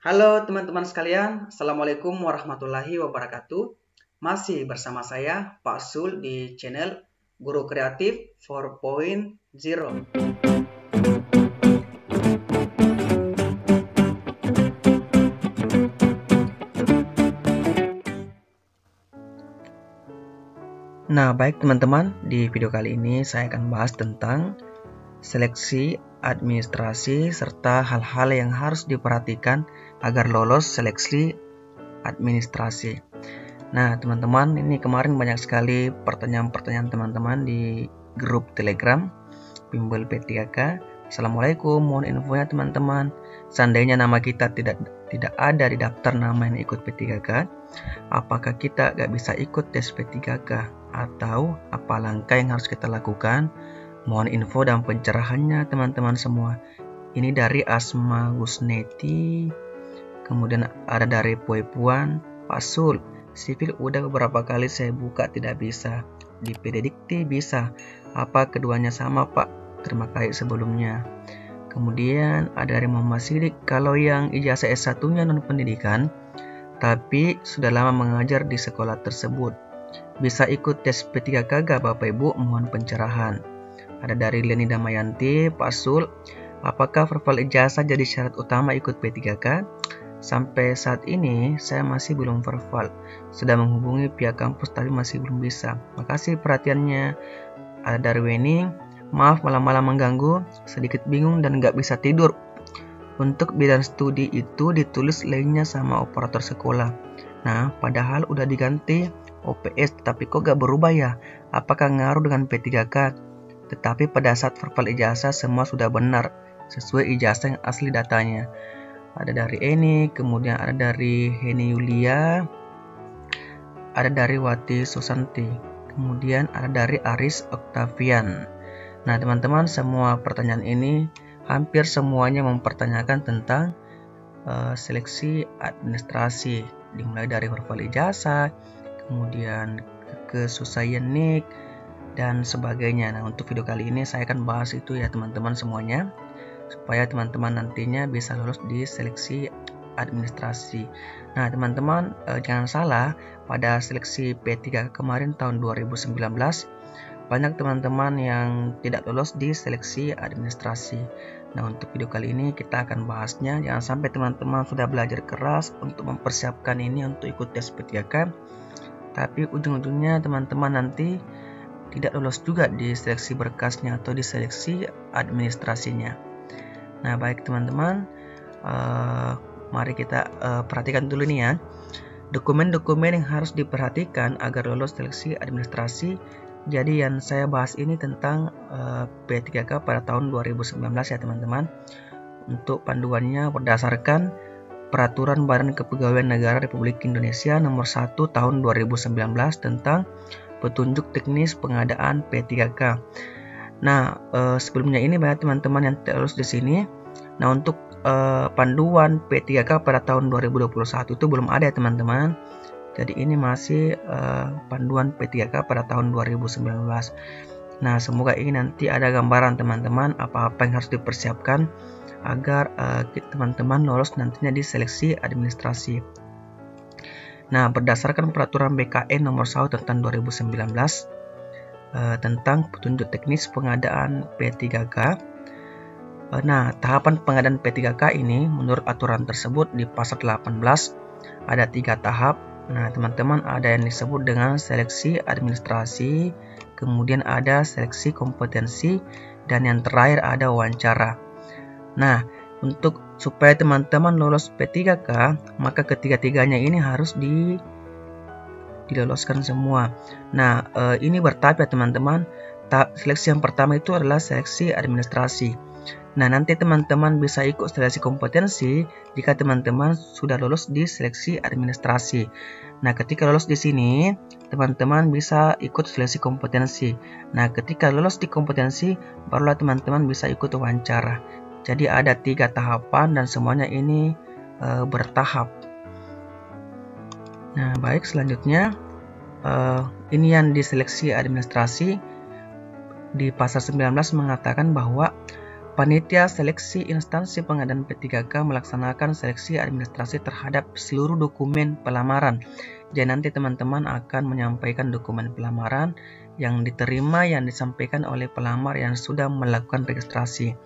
Halo teman-teman sekalian, Assalamualaikum warahmatullahi wabarakatuh. Masih bersama saya Pak Sul di channel Guru Kreatif 4.0. Nah, baik teman-teman, di video kali ini saya akan bahas tentang seleksi administrasi serta hal-hal yang harus diperhatikan agar lolos seleksi administrasi. Nah, teman-teman, ini kemarin banyak sekali pertanyaan-pertanyaan teman-teman di grup Telegram Bimbel P3K. Assalamualaikum, mohon infonya teman-teman. Seandainya nama kita tidak ada di daftar nama yang ikut P3K, apakah kita gak bisa ikut tes P3K? Atau apa langkah yang harus kita lakukan? Mohon info dan pencerahannya teman-teman semua. Ini dari Asma Gusneti, kemudian ada dari Puan, Pak Sul, sipil udah beberapa kali saya buka tidak bisa, di PD Dikti bisa, apa keduanya sama Pak? Terima kasih sebelumnya. Kemudian ada dari Muhammad Sidik, kalau yang ijazah S1-nya non pendidikan, tapi sudah lama mengajar di sekolah tersebut, bisa ikut tes P3K gak Bapak Ibu? Mohon pencerahan. Ada dari Leni Damayanti, Pak Sul, apakah verval ijazah jadi syarat utama ikut P3K? Sampai saat ini saya masih belum verval, sudah menghubungi pihak kampus tapi masih belum bisa. Makasih perhatiannya. Ada dari Weni, maaf malam-malam mengganggu, sedikit bingung dan gak bisa tidur. Untuk bidang studi itu ditulis lainnya sama operator sekolah. Nah, padahal udah diganti OPS, tapi kok gak berubah ya? Apakah ngaruh dengan P3K? Tetapi pada saat verval ijazah semua sudah benar, sesuai ijazah yang asli datanya. Ada dari Eni, kemudian ada dari Heni Yulia, ada dari Wati Susanti, kemudian ada dari Aris Octavian. Nah teman-teman, semua pertanyaan ini hampir semuanya mempertanyakan tentang seleksi administrasi, dimulai dari verval ijazah, kemudian kesusahan nik dan sebagainya. Nah, untuk video kali ini saya akan bahas itu ya teman-teman semuanya, supaya teman-teman nantinya bisa lolos di seleksi administrasi. Nah, teman-teman jangan salah, pada seleksi P3 kemarin tahun 2019 banyak teman-teman yang tidak lolos di seleksi administrasi. Nah, untuk video kali ini kita akan bahasnya. Jangan sampai teman-teman sudah belajar keras untuk mempersiapkan ini untuk ikut tes P3K, tapi ujung-ujungnya teman-teman nanti tidak lolos juga di seleksi berkasnya atau di seleksi administrasinya. Nah, baik teman-teman, mari kita perhatikan dulu nih ya, dokumen-dokumen yang harus diperhatikan agar lolos seleksi administrasi. Jadi yang saya bahas ini tentang P3K pada tahun 2019 ya teman-teman. Untuk panduannya berdasarkan Peraturan Badan Kepegawaian Negara Republik Indonesia Nomor 1 Tahun 2019 tentang petunjuk teknis pengadaan P3K. Nah, sebelumnya ini banyak teman-teman yang terus di sini. Nah, untuk panduan P3K pada tahun 2021 itu belum ada ya teman-teman. Jadi ini masih panduan P3K pada tahun 2019. Nah, semoga ini nanti ada gambaran teman-teman apa-apa yang harus dipersiapkan agar teman-teman lolos nantinya di seleksi administrasi. Nah, berdasarkan peraturan BKN nomor 1 tentang 2019 tentang petunjuk teknis pengadaan P3K. Nah, tahapan pengadaan P3K ini menurut aturan tersebut di pasal 18 ada 3 tahap. Nah, teman-teman, ada yang disebut dengan seleksi administrasi, kemudian ada seleksi kompetensi, dan yang terakhir ada wawancara. Nah, untuk supaya teman-teman lolos P3K, maka ketiga-tiganya ini harus diloloskan semua. Nah, ini bertahap ya teman-teman. Seleksi yang pertama itu adalah seleksi administrasi. Nah, nanti teman-teman bisa ikut seleksi kompetensi jika teman-teman sudah lolos di seleksi administrasi. Nah, ketika lolos di sini, teman-teman bisa ikut seleksi kompetensi. Nah, ketika lolos di kompetensi, barulah teman-teman bisa ikut wawancara. Jadi ada 3 tahapan dan semuanya ini bertahap. Nah, baik, selanjutnya ini yang diseleksi administrasi di pasal 19 mengatakan bahwa Panitia Seleksi Instansi Pengadaan P3K melaksanakan seleksi administrasi terhadap seluruh dokumen pelamaran. Jadi nanti teman-teman akan menyampaikan dokumen pelamaran yang diterima yang disampaikan oleh pelamar yang sudah melakukan registrasi.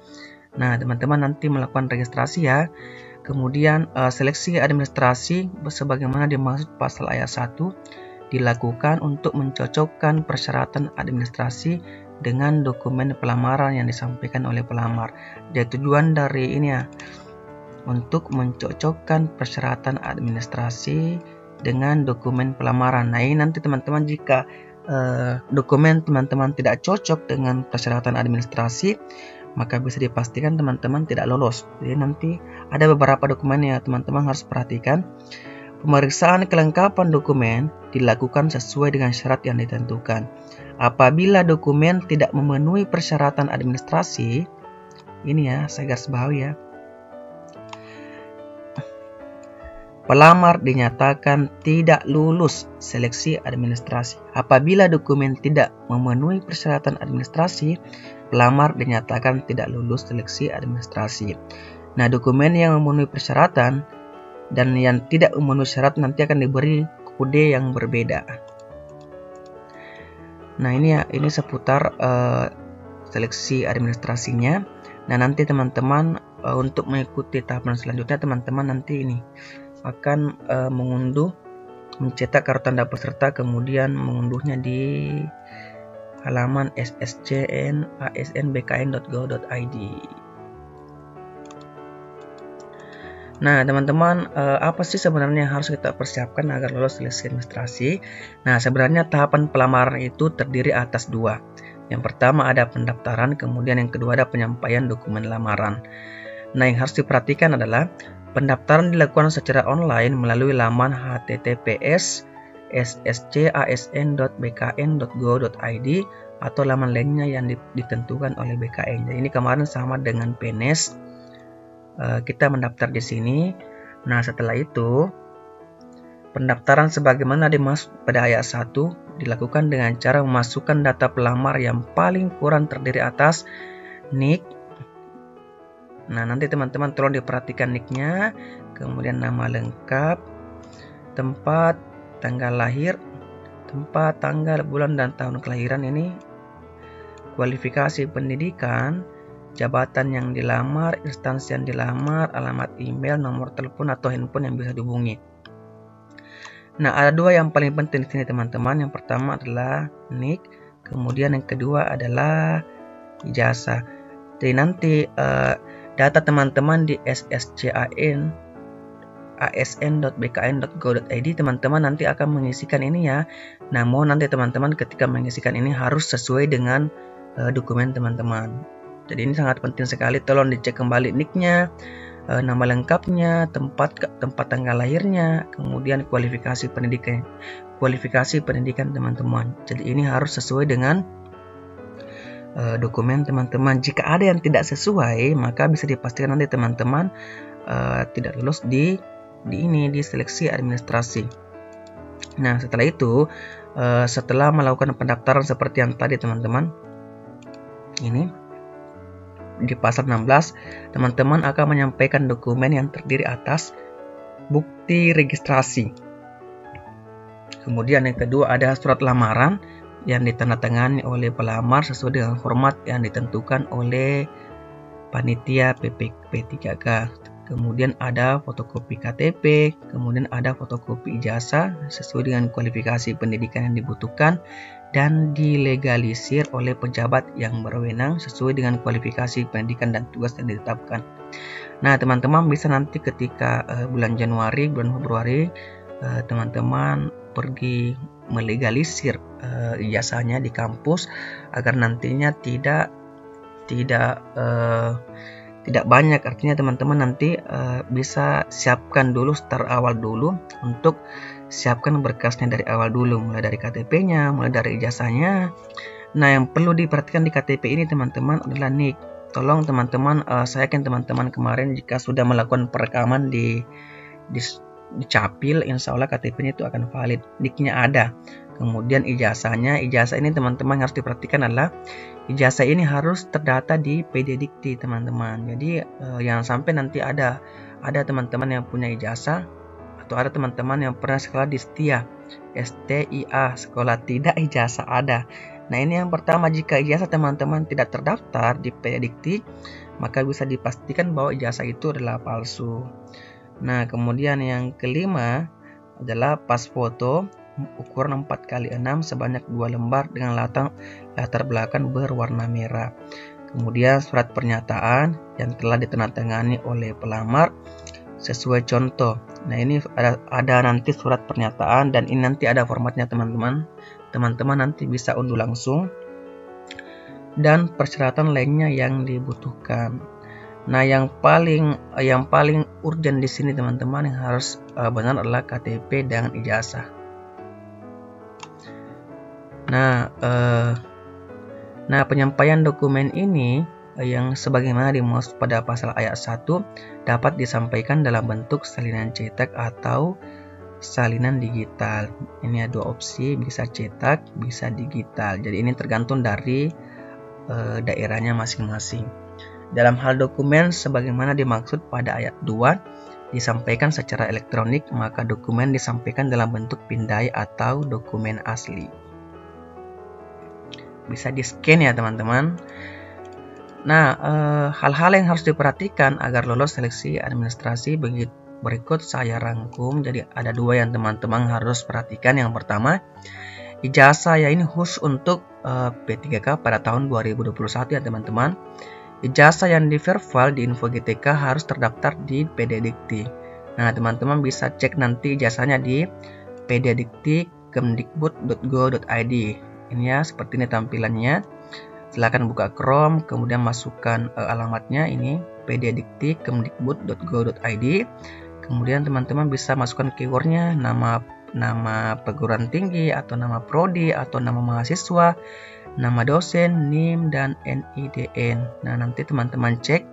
Nah, teman-teman nanti melakukan registrasi ya. Kemudian seleksi administrasi sebagaimana dimaksud pasal ayat 1 dilakukan untuk mencocokkan persyaratan administrasi dengan dokumen pelamaran yang disampaikan oleh pelamar. Jadi tujuan dari ini ya, untuk mencocokkan persyaratan administrasi dengan dokumen pelamaran. Nah, ini nanti teman-teman jika dokumen teman-teman tidak cocok dengan persyaratan administrasi, maka bisa dipastikan teman-teman tidak lolos. Jadi nanti ada beberapa dokumen yang teman-teman harus perhatikan. Pemeriksaan kelengkapan dokumen dilakukan sesuai dengan syarat yang ditentukan. Apabila dokumen tidak memenuhi persyaratan administrasi, ini ya, saya garis bawahi ya, pelamar dinyatakan tidak lulus seleksi administrasi. Apabila dokumen tidak memenuhi persyaratan administrasi, pelamar dinyatakan tidak lulus seleksi administrasi. Nah, dokumen yang memenuhi persyaratan dan yang tidak memenuhi syarat nanti akan diberi kode yang berbeda. Nah, ini ya, ini seputar seleksi administrasinya. Nah, nanti teman-teman untuk mengikuti tahapan selanjutnya, teman-teman nanti ini akan mencetak kartu tanda peserta, kemudian mengunduhnya di halaman sscn.asn.bkn.go.id. Nah, teman-teman, apa sih sebenarnya yang harus kita persiapkan agar lolos seleksi administrasi? Nah, sebenarnya tahapan pelamaran itu terdiri atas dua. Yang pertama ada pendaftaran, kemudian yang kedua ada penyampaian dokumen lamaran. Nah, yang harus diperhatikan adalah pendaftaran dilakukan secara online melalui laman https://sscasn.bkn.go.id atau laman lainnya yang ditentukan oleh BKN. Jadi ini kemarin sama dengan PNS. Kita mendaftar di sini. Nah, setelah itu pendaftaran sebagaimana dimaksud pada ayat 1 dilakukan dengan cara memasukkan data pelamar yang paling kurang terdiri atas NIK. Nah, nanti teman-teman tolong diperhatikan NIK-nya, kemudian nama lengkap, tempat, tanggal lahir, tempat, tanggal, bulan, dan tahun kelahiran ini, kualifikasi pendidikan, jabatan yang dilamar, instansi yang dilamar, alamat email, nomor telepon atau handphone yang bisa dihubungi. Nah, ada dua yang paling penting di sini teman-teman. Yang pertama adalah NIK, kemudian yang kedua adalah ijazah. Jadi nanti data teman-teman di asn.bkn.go.id teman-teman nanti akan mengisikan ini ya. Namun nanti teman-teman ketika mengisikan ini harus sesuai dengan dokumen teman-teman. Jadi ini sangat penting sekali, tolong dicek kembali NIK-nya, nama lengkapnya, tempat tanggal lahirnya, kemudian kualifikasi pendidikan teman-teman. Jadi ini harus sesuai dengan dokumen teman-teman. Jika ada yang tidak sesuai, maka bisa dipastikan nanti teman-teman tidak lulus di seleksi administrasi. Nah, setelah itu setelah melakukan pendaftaran seperti yang tadi teman-teman, ini di pasal 16, teman-teman akan menyampaikan dokumen yang terdiri atas bukti registrasi. Kemudian yang kedua ada surat lamaran yang ditandatangani oleh pelamar sesuai dengan format yang ditentukan oleh panitia P3K. Kemudian ada fotokopi KTP, kemudian ada fotokopi ijazah sesuai dengan kualifikasi pendidikan yang dibutuhkan dan dilegalisir oleh pejabat yang berwenang sesuai dengan kualifikasi pendidikan dan tugas yang ditetapkan. Nah, teman-teman bisa nanti ketika bulan Januari, bulan Februari, teman-teman pergi melegalisir ijazahnya di kampus agar nantinya tidak banyak. Artinya teman-teman nanti bisa siapkan dulu start awal dulu untuk siapkan berkasnya dari awal dulu, mulai dari KTP-nya, mulai dari ijazahnya. Nah, yang perlu diperhatikan di KTP ini teman-teman adalah NIK. Tolong teman-teman, saya yakin teman-teman kemarin jika sudah melakukan perekaman di Capil, insya Allah KTP-nya itu akan valid. NIK-nya ada. Kemudian ijazahnya, ijazah ini teman-teman harus diperhatikan adalah ijazah ini harus terdata di PD Dikti teman-teman. Jadi jangan sampai nanti ada teman-teman yang punya ijazah atau ada teman-teman yang pernah sekolah di STIA, sekolah tidak ijazah ada. Nah, ini yang pertama, jika ijazah teman-teman tidak terdaftar di PD Dikti, maka bisa dipastikan bahwa ijazah itu adalah palsu. Nah, kemudian yang kelima adalah pas foto ukuran 4x6 sebanyak 2 lembar dengan latar belakang berwarna merah. Kemudian surat pernyataan yang telah ditandatangani oleh pelamar sesuai contoh. Nah, ini ada nanti surat pernyataan dan ini nanti ada formatnya teman-teman. Teman-teman nanti bisa unduh langsung. Dan persyaratan lainnya yang dibutuhkan. Nah, yang paling urgent di sini teman-teman yang harus benar adalah KTP dengan ijazah. Nah, penyampaian dokumen ini yang sebagaimana dimaksud pada pasal ayat 1 dapat disampaikan dalam bentuk salinan cetak atau salinan digital. Ini ada dua opsi, bisa cetak, bisa digital. Jadi ini tergantung dari daerahnya masing-masing. Dalam hal dokumen sebagaimana dimaksud pada ayat 2 disampaikan secara elektronik, maka dokumen disampaikan dalam bentuk pindai atau dokumen asli. Bisa di-scan ya teman-teman. Nah, hal-hal yang harus diperhatikan agar lolos seleksi administrasi berikut saya rangkum. Jadi ada dua yang teman-teman harus perhatikan. Yang pertama, ijazah ya ini khusus untuk P3K pada tahun 2021 ya teman-teman. Ijazah yang di-verbal di Info GTK harus terdaftar di PD Dikti. Nah, teman-teman bisa cek nanti ijazahnya di PD Dikti kemdikbud.go.id. Ini ya, seperti ini tampilannya. Silakan buka Chrome, kemudian masukkan alamatnya ini PD Dikti kemdikbud.go.id. Kemudian teman-teman bisa masukkan keywordnya, nama perguruan tinggi atau nama prodi atau nama mahasiswa, nama dosen, NIM, dan NIDN. Nah, nanti teman-teman cek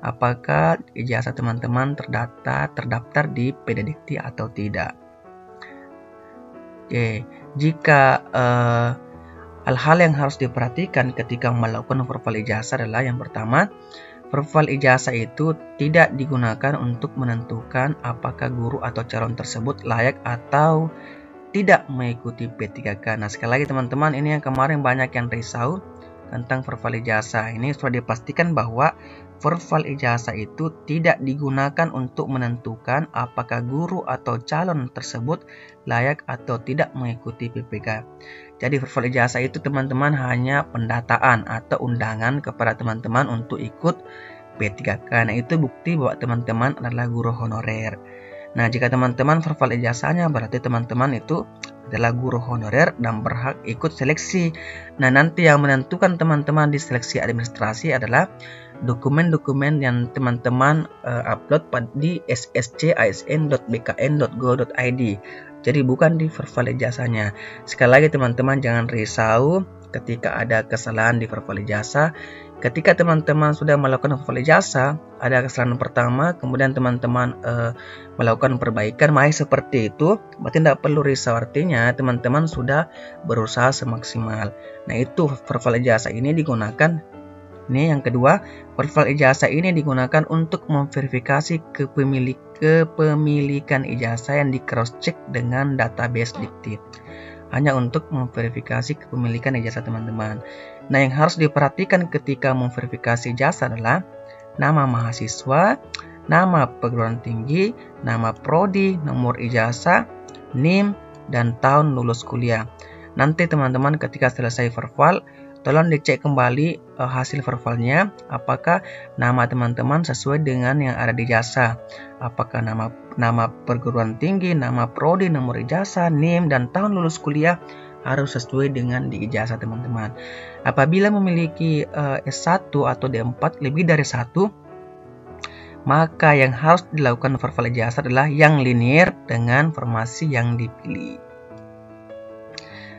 apakah ijazah teman-teman terdaftar di PD Dikti atau tidak. Oke, jika hal-hal yang harus diperhatikan ketika melakukan verbal ijazah adalah yang pertama, verbal ijazah itu tidak digunakan untuk menentukan apakah guru atau calon tersebut layak atau tidak mengikuti P3K. Nah, sekali lagi teman-teman, ini yang kemarin banyak yang risau tentang verbal ijazah. Ini sudah dipastikan bahwa verbal ijazah itu tidak digunakan untuk menentukan apakah guru atau calon tersebut layak atau tidak mengikuti PPK. Jadi verbal ijazah itu teman-teman hanya pendataan atau undangan kepada teman-teman untuk ikut P3K. Nah, itu bukti bahwa teman-teman adalah guru honorer. Nah, jika teman-teman verbal ijazahnya berarti teman-teman itu adalah guru honorer dan berhak ikut seleksi. Nah, nanti yang menentukan teman-teman di seleksi administrasi adalah dokumen-dokumen yang teman-teman upload di ssc.asn.bkn.go.id. Jadi bukan di verbal ijazahnya. Sekali lagi teman-teman jangan risau ketika ada kesalahan di verbal ijazah. Ketika teman-teman sudah melakukan verbal ijazah, ada kesalahan pertama, kemudian teman-teman melakukan perbaikan, masih seperti itu, berarti tidak perlu risau, artinya teman-teman sudah berusaha semaksimal. Nah, itu verbal ijazah ini digunakan. Ini yang kedua, verbal ijazah ini digunakan untuk memverifikasi kepemilikan ijazah yang di cross check dengan database Dikti. Hanya untuk memverifikasi kepemilikan ijazah teman-teman. Nah, yang harus diperhatikan ketika memverifikasi ijazah adalah nama mahasiswa, nama perguruan tinggi, nama prodi, nomor ijazah, NIM, dan tahun lulus kuliah. Nanti teman-teman ketika selesai verbal, tolong dicek kembali hasil verbalnya, apakah nama teman-teman sesuai dengan yang ada di ijazah. Apakah nama perguruan tinggi, nama prodi, nomor ijazah, NIM, dan tahun lulus kuliah harus sesuai dengan di ijazah teman-teman. Apabila memiliki S1 atau D4 lebih dari 1, maka yang harus dilakukan verbal ijazah adalah yang linear dengan formasi yang dipilih.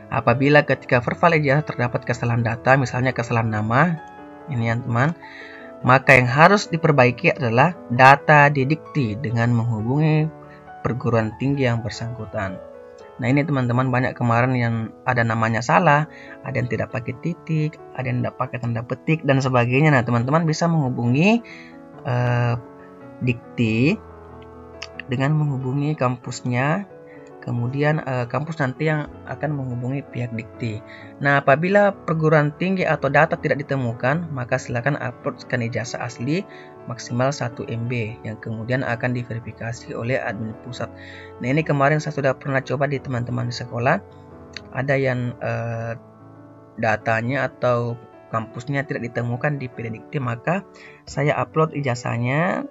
Apabila ketika verbal ijazah terdapat kesalahan data, misalnya kesalahan nama, ini ya teman, maka yang harus diperbaiki adalah data di Dikti dengan menghubungi perguruan tinggi yang bersangkutan. Nah ini teman-teman, banyak kemarin yang ada namanya salah, ada yang tidak pakai titik, ada yang tidak pakai tanda petik dan sebagainya. Nah teman-teman bisa menghubungi Dikti dengan menghubungi kampusnya, kemudian kampus nanti yang akan menghubungi pihak Dikti. Nah apabila perguruan tinggi atau data tidak ditemukan, maka silakan uploadkan ijazah asli maksimal 1 MB yang kemudian akan diverifikasi oleh admin pusat. Nah ini kemarin saya sudah pernah coba di teman-teman di sekolah, ada yang datanya atau kampusnya tidak ditemukan di PD Dikti, maka saya upload ijazahnya,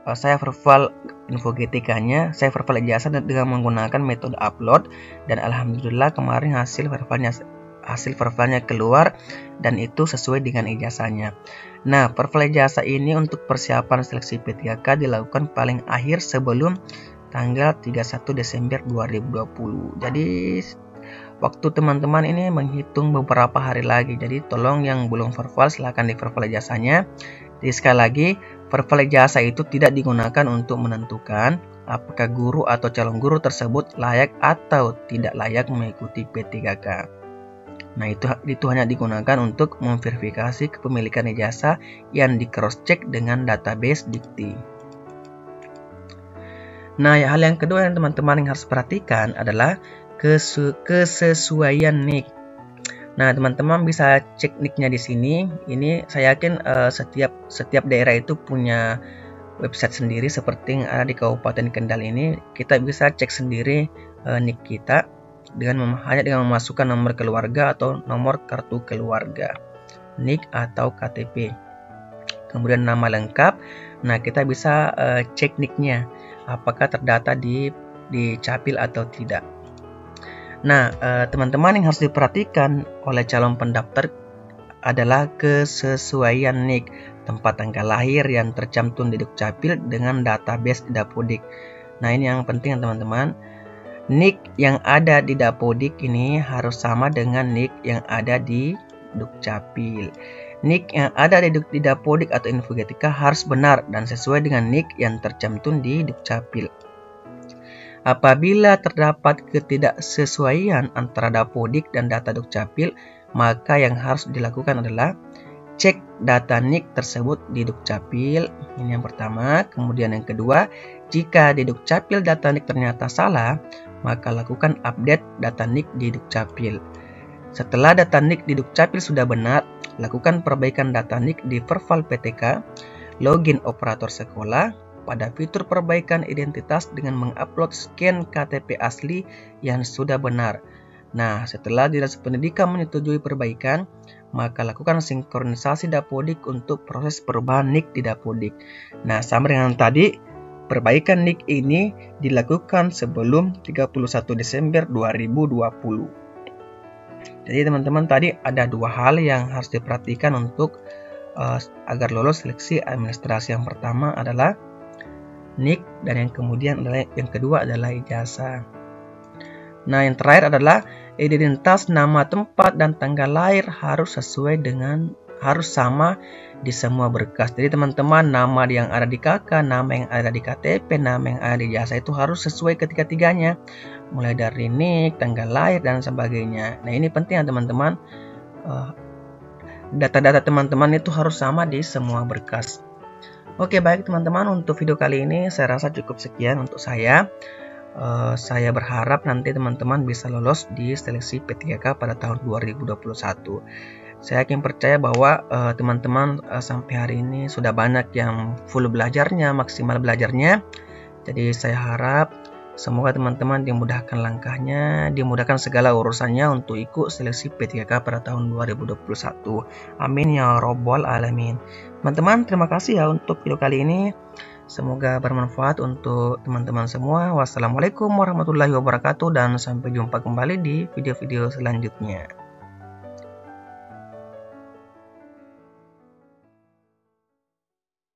saya verifal infogetikanya, saya verifal ijazah dengan menggunakan metode upload, dan alhamdulillah kemarin hasil verifalnya keluar dan itu sesuai dengan ijazahnya. Nah, verifal ijazah ini untuk persiapan seleksi P3K dilakukan paling akhir sebelum tanggal 31 Desember 2020. Jadi waktu teman-teman ini menghitung beberapa hari lagi. Jadi tolong yang belum verifal silahkan di verifal ijazahnya. Jadi sekali lagi, verifal ijazah itu tidak digunakan untuk menentukan apakah guru atau calon guru tersebut layak atau tidak layak mengikuti P3K. Nah itu hanya digunakan untuk memverifikasi kepemilikan ijazah yang di cross check dengan database Dikti. Nah hal yang kedua yang teman-teman harus perhatikan adalah kesesuaian NIK. Nah, teman-teman bisa cek NIK-nya di sini. Ini saya yakin setiap daerah itu punya website sendiri seperti yang ada di Kabupaten Kendal ini. Kita bisa cek sendiri NIK kita hanya dengan memasukkan nomor keluarga atau nomor kartu keluarga, NIK atau KTP. Kemudian nama lengkap. Nah, kita bisa cek NIK-nya apakah terdata di Capil atau tidak. Nah, teman-teman yang harus diperhatikan oleh calon pendaftar adalah kesesuaian NIK, tempat tanggal lahir yang tercantum di Dukcapil dengan database Dapodik. Nah, ini yang penting teman-teman. NIK yang ada di Dapodik ini harus sama dengan NIK yang ada di Dukcapil. NIK yang ada di Dapodik atau Infogetika harus benar dan sesuai dengan NIK yang tercantum di Dukcapil. Apabila terdapat ketidaksesuaian antara Dapodik dan data Dukcapil, maka yang harus dilakukan adalah cek data NIK tersebut di Dukcapil. Ini yang pertama. Kemudian yang kedua, jika di Dukcapil data NIK ternyata salah, maka lakukan update data NIK di Dukcapil. Setelah data NIK di Dukcapil sudah benar, lakukan perbaikan data NIK di Verval PTK, login operator sekolah, pada fitur perbaikan identitas dengan mengupload scan KTP asli yang sudah benar. Nah, setelah Dinas Pendidikan menyetujui perbaikan, maka lakukan sinkronisasi Dapodik untuk proses perubahan NIK di Dapodik. Nah, sama dengan tadi, perbaikan NIK ini dilakukan sebelum 31 Desember 2020. Jadi teman-teman, tadi ada dua hal yang harus diperhatikan untuk agar lolos seleksi administrasi. Yang pertama adalah NIK dan yang kedua adalah ijazah. Nah, yang terakhir adalah identitas, nama tempat dan tanggal lahir harus sama di semua berkas. Jadi teman-teman, nama yang ada di KK, nama yang ada di KTP, nama yang ada di ijazah itu harus sesuai ketiga-tiganya, mulai dari NIK, tanggal lahir dan sebagainya. Nah, ini penting ya teman-teman. Data-data teman-teman itu harus sama di semua berkas. Oke, baik teman-teman, untuk video kali ini saya rasa cukup sekian untuk saya. Saya berharap nanti teman-teman bisa lolos di seleksi P3K pada tahun 2021. Saya yakin percaya bahwa teman-teman sampai hari ini sudah banyak yang full belajarnya, maksimal belajarnya. Jadi saya harap semoga teman-teman dimudahkan langkahnya, dimudahkan segala urusannya untuk ikut seleksi P3K pada tahun 2021. Amin ya robbal alamin. Teman-teman, terima kasih ya untuk video kali ini. Semoga bermanfaat untuk teman-teman semua. Wassalamualaikum warahmatullahi wabarakatuh dan sampai jumpa kembali di video-video selanjutnya.